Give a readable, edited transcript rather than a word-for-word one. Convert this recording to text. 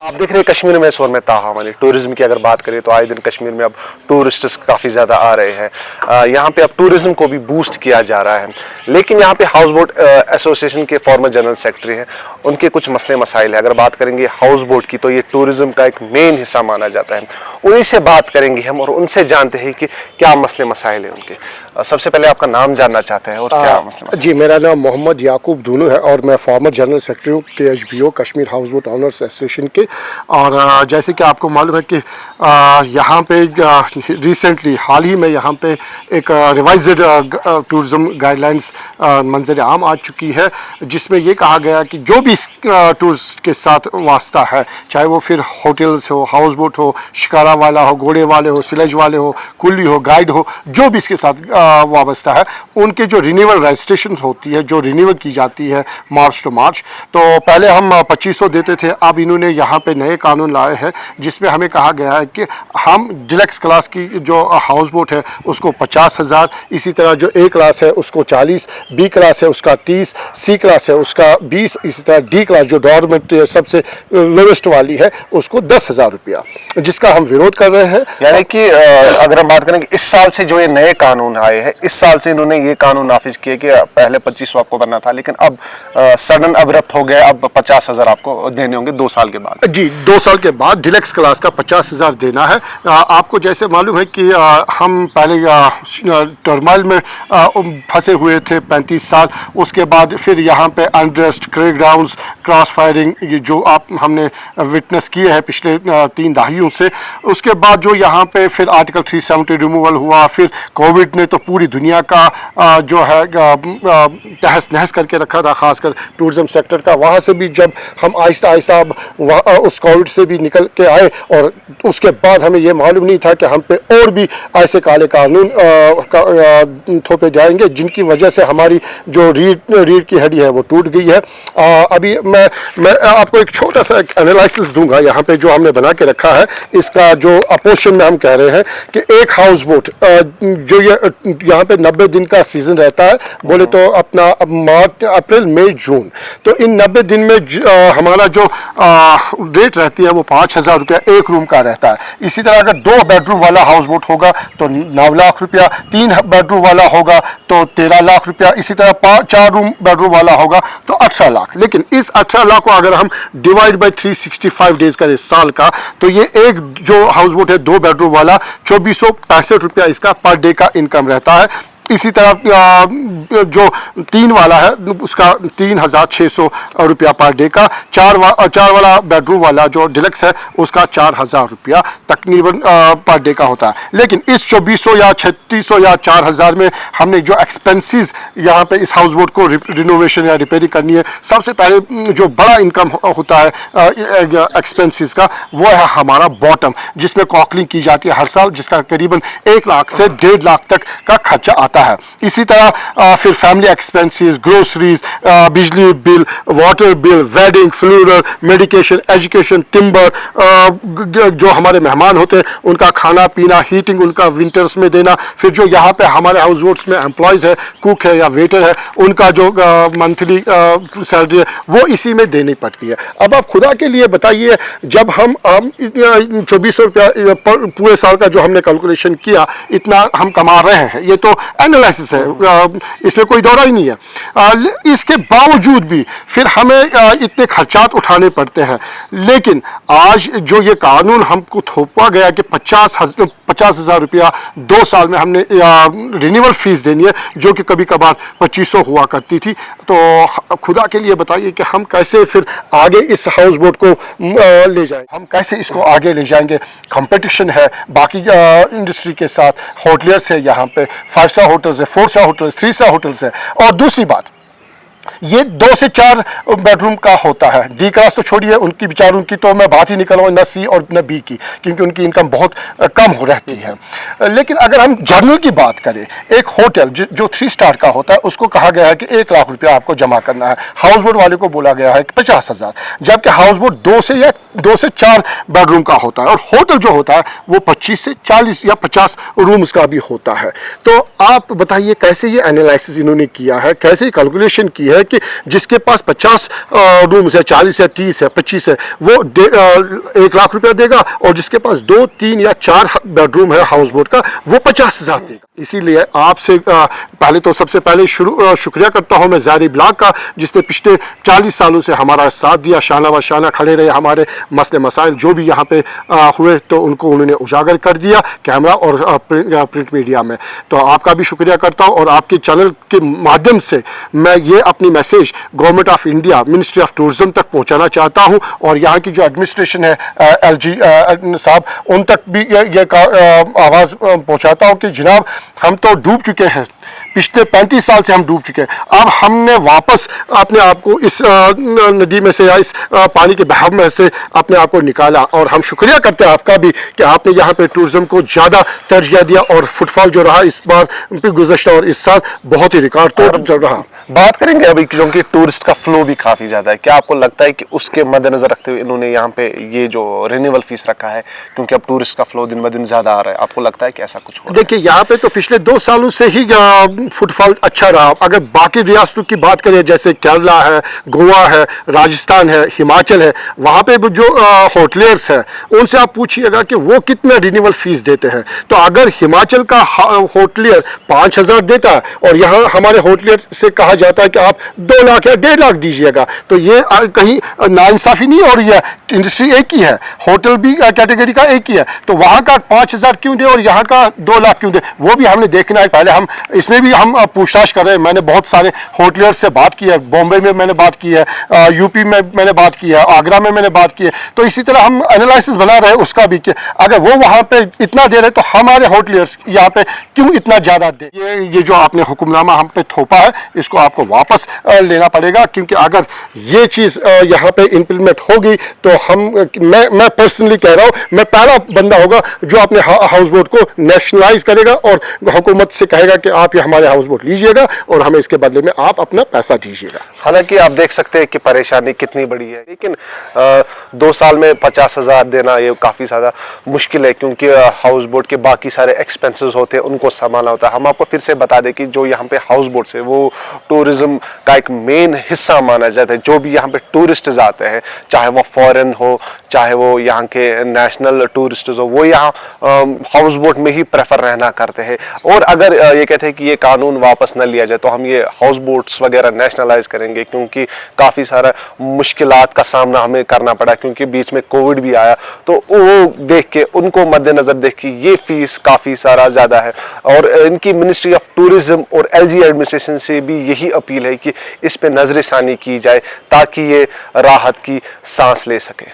आप देख रहे हैं कश्मीर में इस वक्त में ताहम टूरिज्म की अगर बात करें तो आए दिन कश्मीर में अब टूरिस्ट्स काफ़ी ज़्यादा आ रहे हैं। यहाँ पे अब टूरिज्म को भी बूस्ट किया जा रहा है, लेकिन यहाँ पे हाउस बोट एसोसिएशन के फॉर्मर जनरल सेक्रेटरी हैं, उनके कुछ मसले मसाइल हैं। अगर बात करेंगे हाउस बोट की तो ये टूरिज्म का एक मेन हिस्सा माना जाता है। उन्हीं से बात करेंगे हम और उनसे जानते हैं कि क्या मसले मसाइल हैं उनके। सबसे पहले आपका नाम जानना चाहते हैं और क्या मसले। जी, मेरा नाम मोहम्मद याकूब दूनू है और मैं फॉर्मर जनरल सेक्रेटरी हूँ KHBO Kashmir house boat owners association के। और जैसे कि आपको मालूम है कि यहाँ पे रिसेंटली हाल ही में यहाँ पे एक रिवाइज्ड टूरिज्म गाइडलाइंस मंजर आम आ चुकी है, जिसमें ये कहा गया कि जो भी टूरिस्ट के साथ वास्ता है, चाहे वो फिर होटल्स हो, हाउस बोट हो, शिकारा वाला हो, घोड़े वाले हो, सिलेज वाले हो, कुल्ली हो, गाइड हो, जो भी इसके साथ वाबस्ता है, उनके जो रिन्यूअल रजिस्ट्रेशन होती है, जो रिन्यूअल की जाती है मार्च टू मार्च, तो पहले हम 2500 देते थे। अब इन्होंने यहाँ पे नए कानून लाए हैं जिसमें हमें कहा गया है कि हम डिलक्स क्लास की जो हाउस बोट है उसको 50,000, इसी तरह जो A क्लास है उसको 40, B क्लास है उसका 30, C क्लास है उसका 20, इसी तरह D क्लास जो डॉर्मेंट सबसे लोवेस्ट वाली है उसको 10,000 रुपया, जिसका हम विरोध कर रहे हैं। यानी कि अगर हम बात करेंगे इस साल से जो ये नए कानून आए हैं, इस साल से इन्होंने ये कानून नाफिज किए कि पहले 2500 आपको भरना था, लेकिन अब सडन अब्रप्ट हो गया, अब 50,000 आपको देने होंगे 2 साल के बाद। जी, 2 साल के बाद डिलक्स क्लास का 50,000 देना है। आपको जैसे मालूम है कि हम पहले टर्माइल में फंसे हुए थे 35 साल, उसके बाद फिर यहाँ पे अनरेस्ट, क्रैकडाउन्स, क्रॉस फायरिंग, ये जो हमने विटनेस किए हैं पिछले 3 दहाइयों से। उसके बाद जो यहाँ पे फिर आर्टिकल 370 रिमूवल हुआ, फिर कोविड ने तो पूरी दुनिया का जो है तहस नहस करके रखा था, खासकर टूरिज्म सेक्टर का। वहाँ से भी जब हम आहिस्ता आहिस्ता उस कोविड से भी निकल के आए, और उसके बाद हमें ये मालूम नहीं था कि हम पे और भी ऐसे काले कानून थोपे जाएंगे जिनकी वजह से हमारी जो रीढ़ की हड्डी है वो टूट गई है। अभी मैं आपको एक छोटा सा एनालिसिस दूंगा यहाँ पे जो हमने बना के रखा है। इसका जो अपोजिशन में हम कह रहे हैं कि एक हाउस बोट जो ये यहाँ पे 90 दिन का सीजन रहता है, बोले तो अपना मार्च, अप्रैल, मई, जून, तो इन 90 दिन में हमारा जो रेट रहती है वो 5,000 रुपया एक रूम का रहता है। इसी तरह अगर 2 बेडरूम वाला हाउस बोट होगा तो 9 लाख रुपया, 3 बेडरूम वाला होगा तो 13 लाख रुपया, इसी तरह 4 रूम बेडरूम वाला होगा तो 18 लाख। लेकिन इस 18 लाख को अगर हम डिवाइड बाई 365 डेज करें साल का, तो ये एक जो हाउस बोट है 2 बेडरूम वाला 2465 रुपया इसका पर डे का इनकम रहता है। इसी तरह जो 3 वाला है उसका 3,600 रुपया पर डे का, 4 वाला बेडरूम वाला जो डिलक्स है उसका 4,000 रुपया तकरीबन पर डे का होता है। लेकिन इस 2400 या 3600 या 4,000 में हमने जो एक्सपेंसेस यहाँ पे इस हाउस बोट को रिनोवेशन या रिपेयरिंग करनी है, सबसे पहले जो बड़ा इनकम होता है एक्सपेंसेस का, वो है हमारा बॉटम, जिसमें कॉकलिंग की जाती है हर साल, जिसका करीबन 1 लाख से 1.5 लाख तक का खर्चा आता है। इसी तरह फिर फैमिली एक्सपेंसेस, ग्रोसरीज, बिजली bill, water bill, wedding, funeral, medication, education, timber, जो हमारे मेहमान होते हैं उनका खाना पीना, हीटिंग उनका विंटर्स में देना, फिर जो यहाँ पे हमारे हाउस बोट्स में एम्प्लॉयज़ है, कुक है या वेटर है, उनका जो मंथली सैलरी है वो इसी में देनी पड़ती है। अब आप खुदा के लिए बताइए, जब हम 2400 रुपया पूरे साल का जो हमने कैलकुलेशन किया, इतना हम कमा रहे हैं, ये तो एनालिसिस है, इसमें कोई दौरा ही नहीं है। इसके बावजूद भी फिर हमें इतने खर्चात उठाने पड़ते हैं। लेकिन आज जो ये कानून हमको थोपा गया कि 50,000 रुपया 2 साल में हमने रिन्यूअल फीस देनी है, जो कि कभी कभार 2500 हुआ करती थी, तो खुदा के लिए बताइए कि हम कैसे फिर आगे इस हाउस बोट को ले जाएं, हम कैसे इसको आगे ले जाएंगे। कंपटीशन है बाकी इंडस्ट्री के साथ, होटलियर्स है यहाँ पे, 5 स्टार होटल्स है, 4 स्टार होटल्स, 3 स्टार होटल्स है। और दूसरी बात, ये 2 से 4 बेडरूम का होता है। डी क्लास तो छोड़िए, उनकी बेचारों की तो मैं बात ही नहीं कर रहा हूँ, न C और न B की, क्योंकि उनकी इनकम बहुत कम हो रहती है। लेकिन अगर हम जनरल की बात करें, एक होटल जो 3 स्टार का होता है उसको कहा गया है कि 1 लाख रुपया आपको जमा करना है, हाउस बोट वाले को बोला गया है कि 50,000, जबकि हाउस बोट 2 से 4 बेडरूम का होता है, और होटल जो होता है वो 25 से 40 या 50 रूम्स का भी होता है। तो आप बताइए कैसे ये एनालिसिस इन्होंने किया है, कैसे कैलकुलेशन की है कि जिसके पास 50 रूम्स है, 40 है, 30 है, 25 है, वो 1 लाख रुपया देगा, और जिसके पास 2, 3 या 4 बेडरूम है हाउस बोट का, वो 50,000 देगा। इसीलिए आपसे पहले तो सबसे पहले शुक्रिया करता हूँ मैं ज़ारी ब्लॉग का, जिसने पिछले 40 सालों से हमारा साथ दिया, शाना व शाना खड़े रहे, हमारे मसले मसाइल जो भी यहाँ पे हुए तो उनको उन्होंने उजागर कर दिया कैमरा और प्रिंट मीडिया में। तो आपका भी शुक्रिया करता हूँ, और आपके चैनल के माध्यम से मैं ये अपनी message government of India, ministry of tourism तक पहुँचाना चाहता हूँ, और यहाँ की जो एडमिनिस्ट्रेशन है LG साहब, उन तक भी ये आवाज़ पहुँचाता हूँ कि जनाब हम तो डूब चुके हैं, पिछले 35 साल से हम डूब चुके हैं। अब हमने वापस अपने आप को इस नदी में से या इस पानी के बहाव में से अपने आप को निकाला, और हम शुक्रिया करते हैं आपका भी कि आपने यहाँ पे टूरिज्म को ज़्यादा तरजीह दिया, और फुटफॉल जो रहा इस बार गुज़श्ता और इस साल बहुत ही रिकॉर्ड तोड़ चल रहा। बात करेंगे अभी क्योंकि टूरिस्ट का फ्लो भी काफ़ी ज़्यादा है, क्या आपको लगता है कि उसके मद्देनज़र रखते हुए इन्होंने यहाँ पे ये जो रिन्यूअल फीस रखा है, क्योंकि अब टूरिस्ट का फ्लो दिन ब दिन ज़्यादा आ रहा है, आपको लगता है कि ऐसा कुछ हो रहा है? देखिए, यहाँ पे तो पिछले 2 सालों से ही फुटफॉल अच्छा रहा। अगर बाकी रियासतों की बात करें, जैसे केरला है, गोवा है, राजस्थान है, हिमाचल है, वहाँ पे जो होटलियर्स हैं उनसे आप पूछिएगा कि वो कितना रिन्यूअल फीस देते हैं। तो अगर हिमाचल का होटलियर 5,000 देता है और यहाँ हमारे होटलियर से कहा जाता है कि आप 2 लाख या 1.5 लाख दीजिएगा, तो ये कहीं नाइंसाफ़ी नहीं हो रही है। इंडस्ट्री एक ही है, होटल भी कैटेगरी का एक ही है, तो वहाँ का 5,000 क्यों दे और यहाँ का 2 लाख क्यों दे, वो भी हमने देखना है। पहले हम इसमें भी हम पूछताछ कर रहे हैं। मैंने बहुत सारे होटलियर्स से बात की है, बॉम्बे में मैंने बात की है, यूपी में मैंने बात की है, आगरा में मैंने बात की है। तो इसी तरह हम एनालिसिस बना रहे हैं उसका भी कि अगर वो वहाँ पे इतना दे रहे तो हमारे होटलियर्स यहाँ पे क्यों इतना ज़्यादा दे। ये जो आपने हुक्मनामा हम पे थोपा है, इसको आपको वापस लेना पड़ेगा, क्योंकि अगर ये चीज़ यहाँ पे इम्प्लीमेंट होगी तो मैं पर्सनली कह रहा हूँ, मैं पहला बंदा होगा जो अपने हाउस बोट को नेशनलाइज करेगा और हुकूमत से कहेगा कि आप ये हमारे हाउस बोट लीजिएगा और हमें इसके बदले में आप अपना पैसा दीजिएगा। हालांकि आप देख सकते हैं कि परेशानी कितनी बड़ी है, लेकिन 2 साल में 50,000 देना ये काफ़ी ज़्यादा मुश्किल है, क्योंकि हाउस बोट के बाकी सारे एक्सपेंसेस होते हैं, उनको संभालना होता है। हम आपको फिर से बता दें कि जो यहाँ पे हाउस बोट है वो टूरिज़्म का एक मेन हिस्सा माना जाता है। जो भी यहाँ पे टूरिस्ट आते हैं, चाहे वो फॉरेन हो, चाहे वो यहाँ के नेशनल टूरिस्ट हो, वो यहाँ हाउस बोट में ही प्रेफर रहना करते हैं। और अगर ये कहते हैं कि ये कानून वापस न लिया जाए तो हम ये हाउस बोट्स वगैरह नेशनलाइज करेंगे, क्योंकि काफ़ी सारा मुश्किलात का सामना हमें करना पड़ा, क्योंकि बीच में कोविड भी आया। तो वो देख के, उनको मद्देनज़र देख के ये फीस काफ़ी सारा ज़्यादा है। और इनकी मिनिस्ट्री ऑफ टूरिज़्म और LG एडमिनिस्ट्रेशन से भी यही अपील है कि इस पे नज़र षानी की जाए ताकि ये राहत की सांस ले सके।